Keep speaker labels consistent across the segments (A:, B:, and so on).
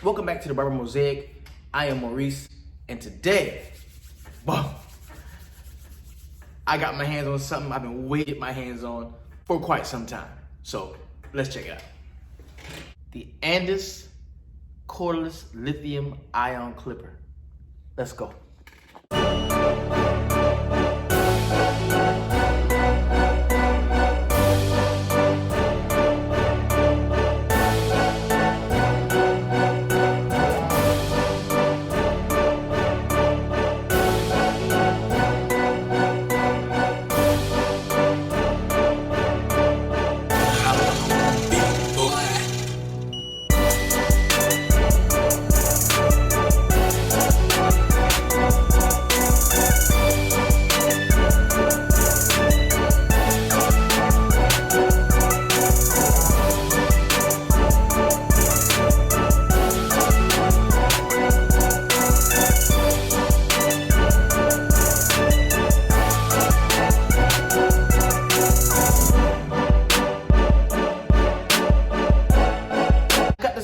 A: Welcome back to the Barber Mosaic. I am Maurice, and today, I got my hands on something I've been waiting my hands on for quite some time. So let's check it out. The Andis Cordless Lithium Ion Clipper. Let's go.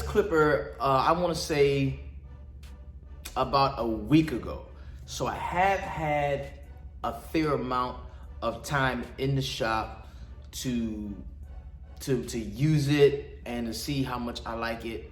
A: Clipper, I want to say about a week ago. So I have had a fair amount of time in the shop to use it and to see how much I like it.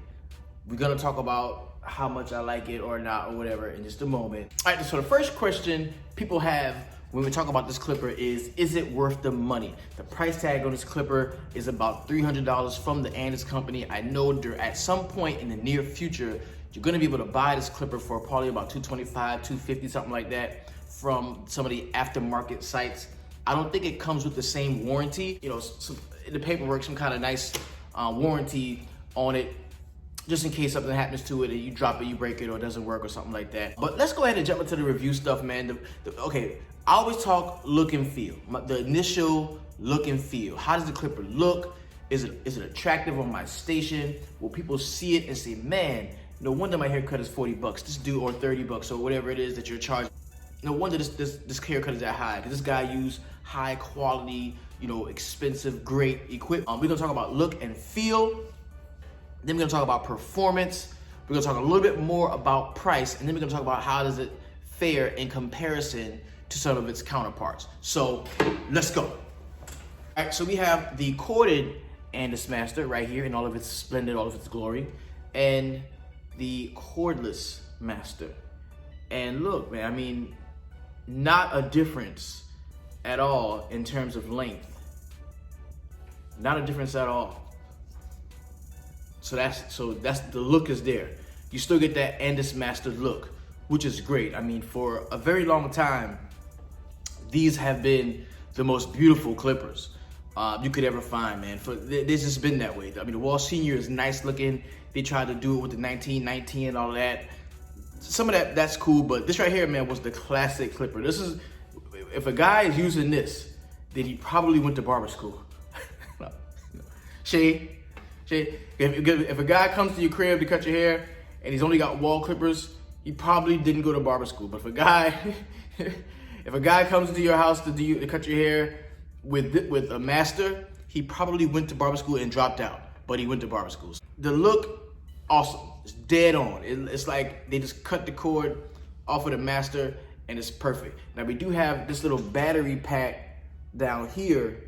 A: We're gonna talk about how much I like it or not or whatever in just a moment. All right, so the first question people have when we talk about this clipper is it worth the money? The price tag on this clipper is about $300 from the Andis company. I know at some point in the near future, you're gonna be able to buy this clipper for probably about $225, $250, something like that from some of the aftermarket sites. I don't think it comes with the same warranty. You know, in the paperwork, some kind of nice warranty on it, just in case something happens to it and you drop it, you break it, or it doesn't work or something like that. But let's go ahead and jump into the review stuff, man. Okay, I always talk look and feel. The initial look and feel. How does the clipper look? Is it attractive on my station? Will people see it and say, man, no wonder my haircut is 40 bucks. This dude, or 30 bucks, or whatever it is that you're charging. No wonder this haircut is that high, because this guy used high quality, you know, expensive, great equipment. We're gonna talk about look and feel. Then we're gonna talk about performance. We're gonna talk a little bit more about price, and then we're gonna talk about how does it fare in comparison to some of its counterparts. So let's go. All right, so we have the corded Andis Master right here in all of its splendor, all of its glory, and the cordless Master. And look, man, I mean, not a difference at all in terms of length. Not a difference at all. So that's the look is there. You still get that Andis Master look, which is great. I mean, for a very long time, these have been the most beautiful clippers you could ever find, man. This has been that way. I mean, the Wall Senior is nice looking. They tried to do it with the 1919 and all that. Some of that's cool, but this right here, man, was the classic clipper. This is, if a guy is using this, then he probably went to barber school. Shay, if a guy comes to your crib to cut your hair and he's only got wall clippers, he probably didn't go to barber school. But if a guy comes to your house to cut your hair with a master, he probably went to barber school and dropped out, but he went to barber school. The look, awesome. It's dead on. It's like they just cut the cord off of the master and it's perfect. Now we do have this little battery pack down here.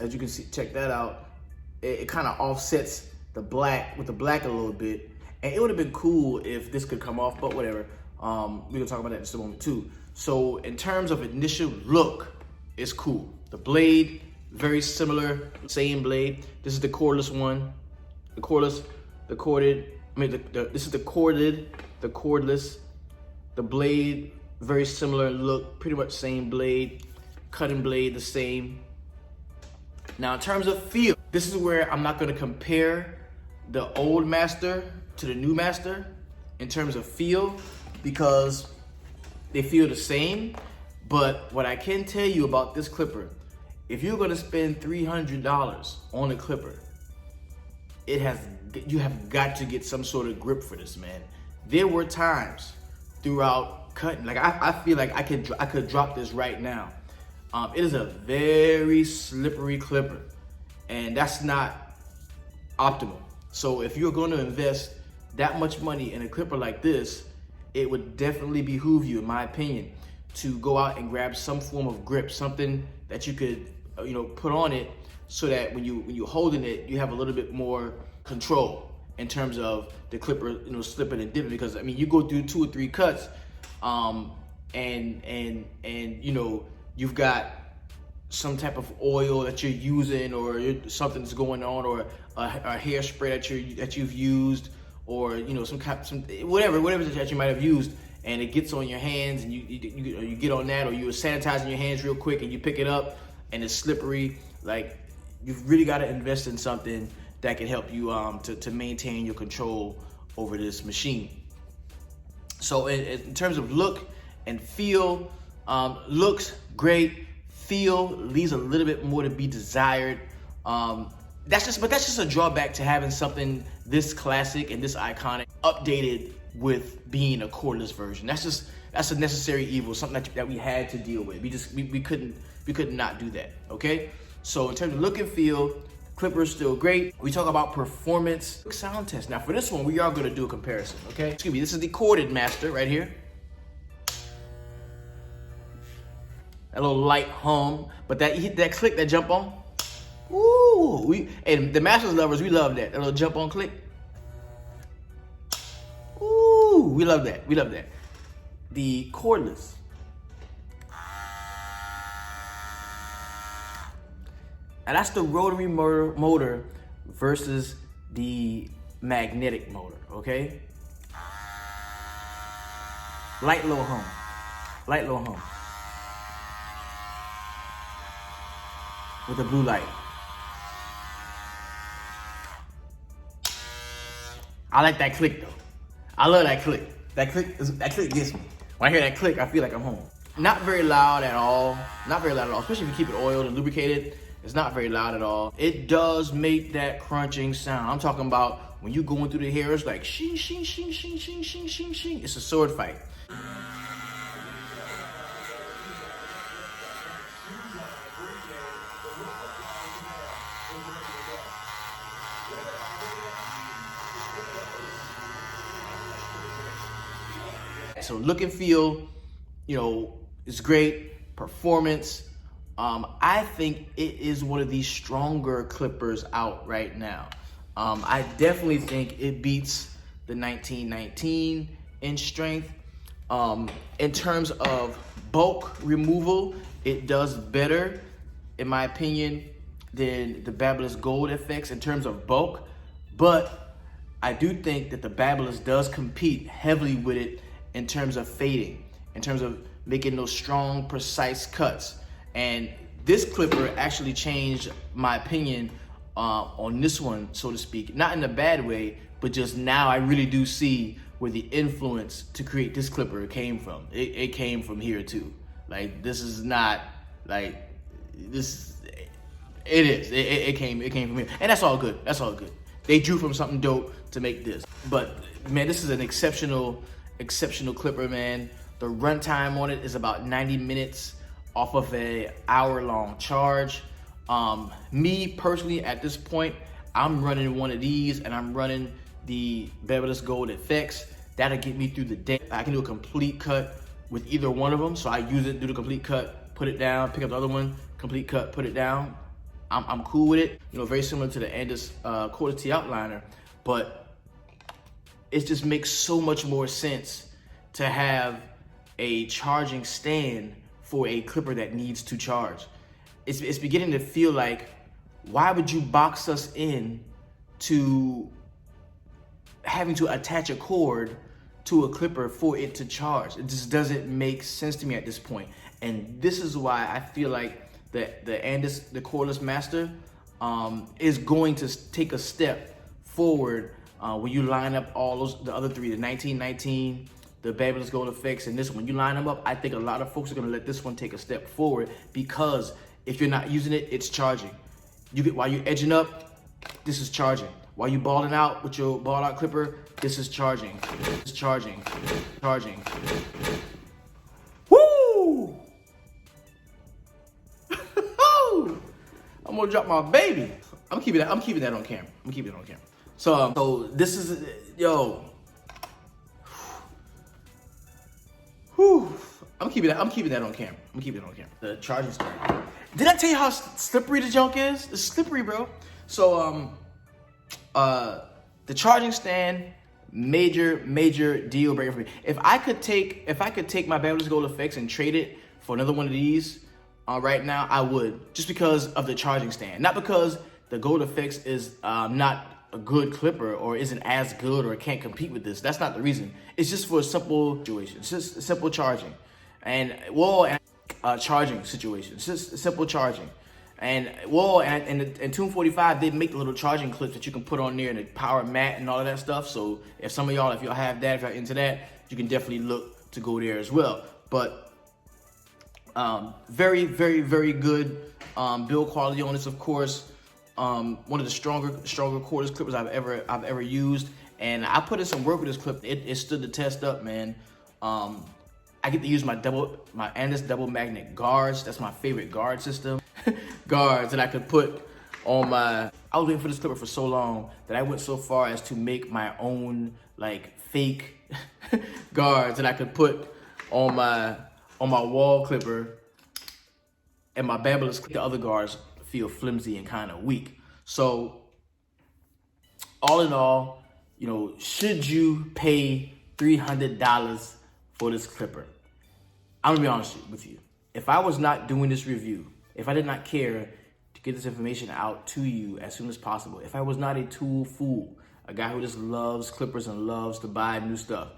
A: As you can see, check that out. It kind of offsets the black with the black a little bit. And it would have been cool if this could come off, but whatever. We're gonna talk about that in just a moment too. So in terms of initial look, it's cool. The blade, very similar, same blade. This is the cordless one. The corded. This is the corded, the cordless. The blade, very similar look, pretty much same blade. Cutting blade, the same. Now in terms of feel, this is where I'm not gonna compare the old Master to the new Master in terms of feel, because they feel the same. But what I can tell you about this clipper, if you're gonna spend $300 on a clipper, you have got to get some sort of grip for this, man. There were times throughout cutting, like I feel like I could drop this right now. It is a very slippery clipper, and that's not optimal. So if you're going to invest that much money in a clipper like this, it would definitely behoove you, in my opinion, to go out and grab some form of grip, something that you could, put on it, so that when you're holding it, you have a little bit more control in terms of the clipper, slipping and dipping. Because I mean, you go through 2 or 3 cuts, and you've got some type of oil that you're using, or something's going on, or a hairspray that you've used, or whatever that you might have used, and it gets on your hands, and you get on that, or you're sanitizing your hands real quick and you pick it up and it's slippery. Like, you've really got to invest in something that can help you to maintain your control over this machine. So in terms of look and feel, looks great. Feel leaves a little bit more to be desired. That's just a drawback to having something this classic and this iconic updated with being a cordless version. That's a necessary evil, something that we had to deal with. We couldn't not do that. Okay. So in terms of look and feel, Clipper's still great. We talk about performance, sound test. Now for this one, we are going to do a comparison. Okay. Excuse me. This is the Cordless Master right here. A little light hum, but that click, that jump on. Ooh, and the Masters lovers, we love that. That little jump on click. Ooh, we love that. We love that. The cordless. And that's the rotary motor versus the magnetic motor, okay? Light little hum. Light little hum. With the blue light. I like that click though. I love that click. That click gets me. When I hear that click, I feel like I'm home. Not very loud at all. Not very loud at all. Especially if you keep it oiled and lubricated. It's not very loud at all. It does make that crunching sound. I'm talking about when you're going through the hair, it's like shing, shing, shing, shing, shing, shing, shing, shing. It's a sword fight. So look and feel, it's great. Performance, I think it is one of the stronger clippers out right now. I definitely think it beats the 1919 in strength. In terms of bulk removal, it does better, in my opinion, than the Babyliss Gold FX in terms of bulk. But I do think that the Babyliss does compete heavily with it in terms of fading, in terms of making those strong, precise cuts. And this clipper actually changed my opinion on this one, so to speak. Not in a bad way, but just now I really do see where the influence to create this clipper came from. It came from here too. Like, this is not like this. It came from here, and that's all good. That's all good. They drew from something dope to make this. But man, this is an exceptional clipper, man. The runtime on it is about 90 minutes off of an hour-long charge. Me personally, at this point, I'm running one of these, and I'm running the Babyliss Gold FX. That'll get me through the day. I can do a complete cut with either one of them. So I use it, do the complete cut, put it down, pick up the other one, complete cut, put it down. I'm cool with it. Very similar to the Andis Cordless T outliner, but it just makes so much more sense to have a charging stand for a clipper that needs to charge. It's beginning to feel like, why would you box us in to having to attach a cord to a clipper for it to charge? It just doesn't make sense to me at this point. And this is why I feel like the Cordless Master is going to take a step forward when you line up all the other three, the 1919, the Babyliss Gold FX, and this one. You line them up, I think a lot of folks are gonna let this one take a step forward, because if you're not using it, it's charging. While you're edging up, this is charging. While you're balling out with your ball out clipper, this is charging. It's charging. Woo! I'm gonna drop my baby. I'm keeping that on camera. So this is, yo. Whew. I'm keeping that on camera. I'm keeping it on camera. The charging stand. Did I tell you how slippery the junk is? It's slippery, bro. So the charging stand, major deal breaker for me. If I could take my Beverly's Gold Effects and trade it for another one of these right now, I would, just because of the charging stand. Not because the Gold Effects is not a good clipper or isn't as good or can't compete with this. That's not the reason. It's just for a simple situation. It's just simple charging and charging situation. It's just simple charging. And in Tune 45, they make the little charging clips that you can put on there and the power mat and all of that stuff. So if some of y'all, if y'all have that, if y'all into that, you can definitely look to go there as well. But very good build quality on this, of course. One of the stronger cordless clippers I've ever used, and I put in some work with this clip. It stood the test up, man. I get to use my Andis double magnet guards. That's my favorite guard system. Guards that I could put on my. I was waiting for this clipper for so long that I went so far as to make my own like fake guards that I could put on my wall clipper, and my Bamboless. The other guards feel flimsy and kind of weak. So all in all, you know, should you pay $300 for this clipper? I'm gonna be honest with you. If I was not doing this review, if I did not care to get this information out to you as soon as possible, if I was not a tool fool, a guy who just loves clippers and loves to buy new stuff,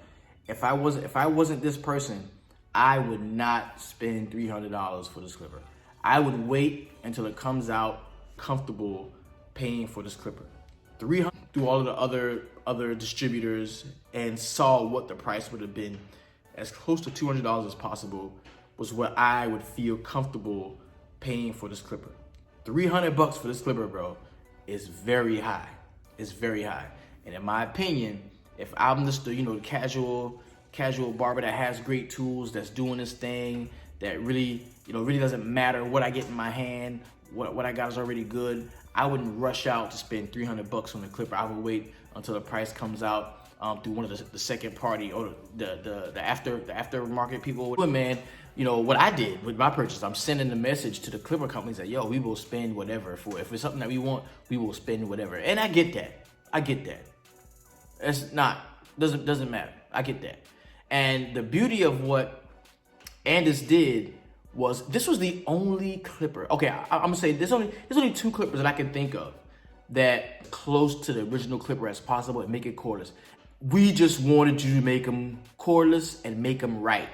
A: if I wasn't this person, I would not spend $300 for this clipper. I would wait until it comes out comfortable paying for this clipper. $300 through all of the other distributors and saw what the price would have been. As close to $200 as possible was what I would feel comfortable paying for this clipper. $300 for this clipper, bro, is very high. It's very high. And in my opinion, if I'm just the, you know, casual barber that has great tools, that's doing this thing, that really, you know, really doesn't matter what I get in my hand, what I got is already good, I wouldn't rush out to spend $300 on the clipper. I would wait until the price comes out through one of the second party or the aftermarket people. But man, you know what I did with my purchase, I'm sending a message to the clipper companies that, yo, we will spend whatever for. If it's something that we want, we will spend whatever. And I get that. It's not, doesn't matter. I get that. And the beauty of what Andis did was, this was the only clipper. Okay, I'm gonna say there's only two clippers that I can think of that close to the original clipper as possible and make it cordless. We just wanted you to make them cordless and make them right.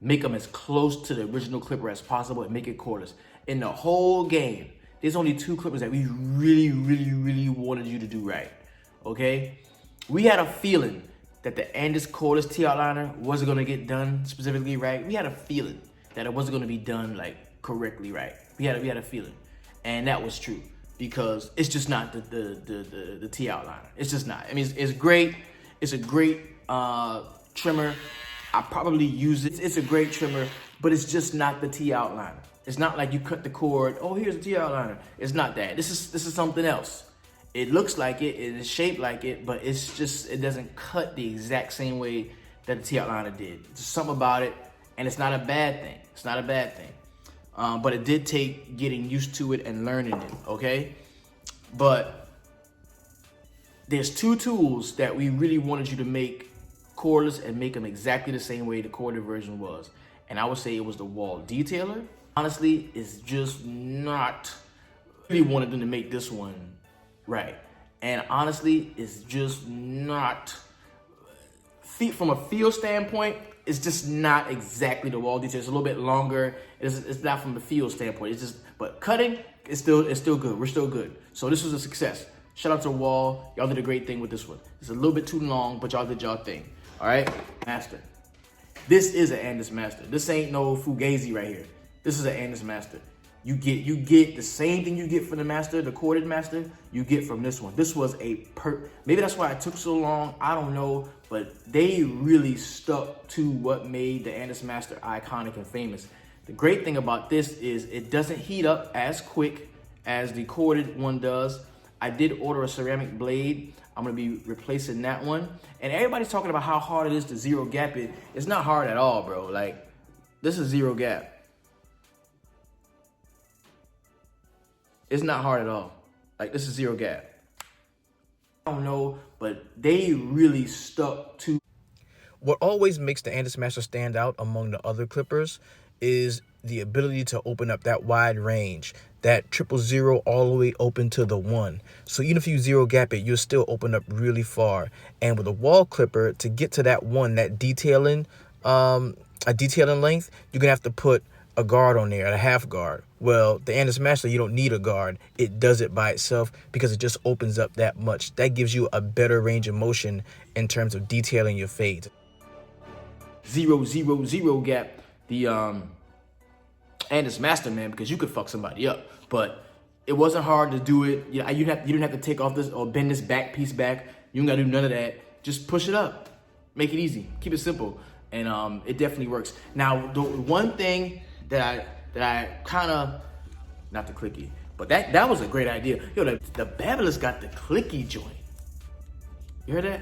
A: Make them as close to the original clipper as possible and make it cordless. In the whole game, there's only two clippers that we really wanted you to do right, okay? We had a feeling that the Andis cordless T-outliner wasn't gonna get done specifically right. We had a feeling that it wasn't gonna be done like correctly right. We had a feeling, and that was true because it's just not the T-outliner. It's just not. I mean, it's great. It's a great trimmer. I probably use it. It's a great trimmer, but it's just not the T-outliner. It's not like you cut the cord, oh, here's a T-outliner. It's not that. This is something else. It looks like it, it is shaped like it, but it's just, it doesn't cut the exact same way that the T-outliner did. There's something about it, and it's not a bad thing. It's not a bad thing. But it did take getting used to it and learning it, okay? But there's two tools that we really wanted you to make cordless and make them exactly the same way the corded version was. And I would say it was the wall detailer. Honestly, it's just not, really wanted them to make this one right. And honestly, it's just not, from a feel standpoint, it's just not exactly the wall detail. It's a little bit longer. It's not from the feel standpoint. It's just, but cutting, it's still good. We're still good. So this was a success. Shout out to Wall. Y'all did a great thing with this one. It's a little bit too long, but y'all did y'all thing. All right, Master. This is an Andis Master. This ain't no Fugazi right here. This is an Andis Master. You get the same thing you get from the Master, the corded Master, you get from this one. This was maybe that's why it took so long, I don't know, but they really stuck to what made the Andis Master iconic and famous. The great thing about this is it doesn't heat up as quick as the corded one does. I did order a ceramic blade. I'm gonna be replacing that one. And everybody's talking about how hard it is to zero gap it. It's not hard at all, bro. Like, this is zero gap. It's not hard at all. Like, this is zero gap. I don't know, but they really stuck to.
B: What always makes the Andis Master stand out among the other clippers is the ability to open up that wide range, that 000 all the way open to the 1. So even if you zero gap it, you'll still open up really far. And with a wall clipper, to get to that 1, that detailing, a detailing length, you're gonna have to put a guard on there, a half guard. Well, the Andis Master, you don't need a guard. It does it by itself because it just opens up that much. That gives you a better range of motion in terms of detailing your fade.
A: 000 gap the Andis Master, man, because you could fuck somebody up. But it wasn't hard to do it. You didn't have to take off this or bend this back piece back. You don't gotta do none of that. Just push it up. Make it easy. Keep it simple. And it definitely works. Now, the one thing that I kind of, not the clicky, but that was a great idea. Yo, the Babylus got the clicky joint. You heard that?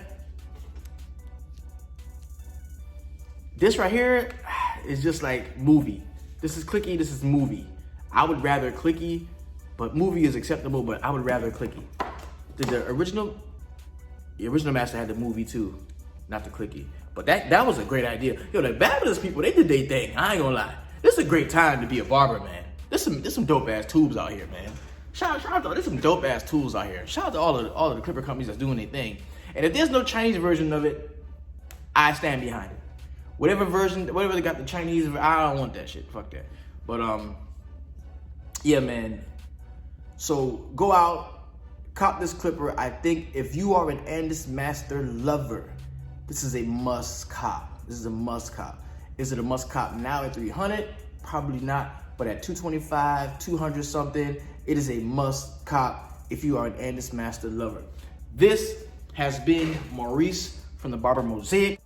A: This right here is just like movie. This is clicky, this is movie. I would rather clicky, but movie is acceptable, but I would rather clicky. The original Master had the movie too, not the clicky. But that was a great idea. Yo, the Babylus people, they did their thing. I ain't gonna lie. This is a great time to be a barber, man. There's some dope ass tubes out here, man. Shout out to, there's some dope ass tools out here. Shout out to all of the clipper companies that's doing their thing. And if there's no Chinese version of it, I stand behind it. Whatever they got the Chinese, I don't want that shit. Fuck that. But yeah, man. So go out, cop this clipper. I think if you are an Andis Master lover, this is a must cop. This is a must cop. Is it a must cop now at 300? Probably not. But at 225, 200 something, it is a must cop if you are an Andis Master lover. This has been Maurice from the Barber Mosaic.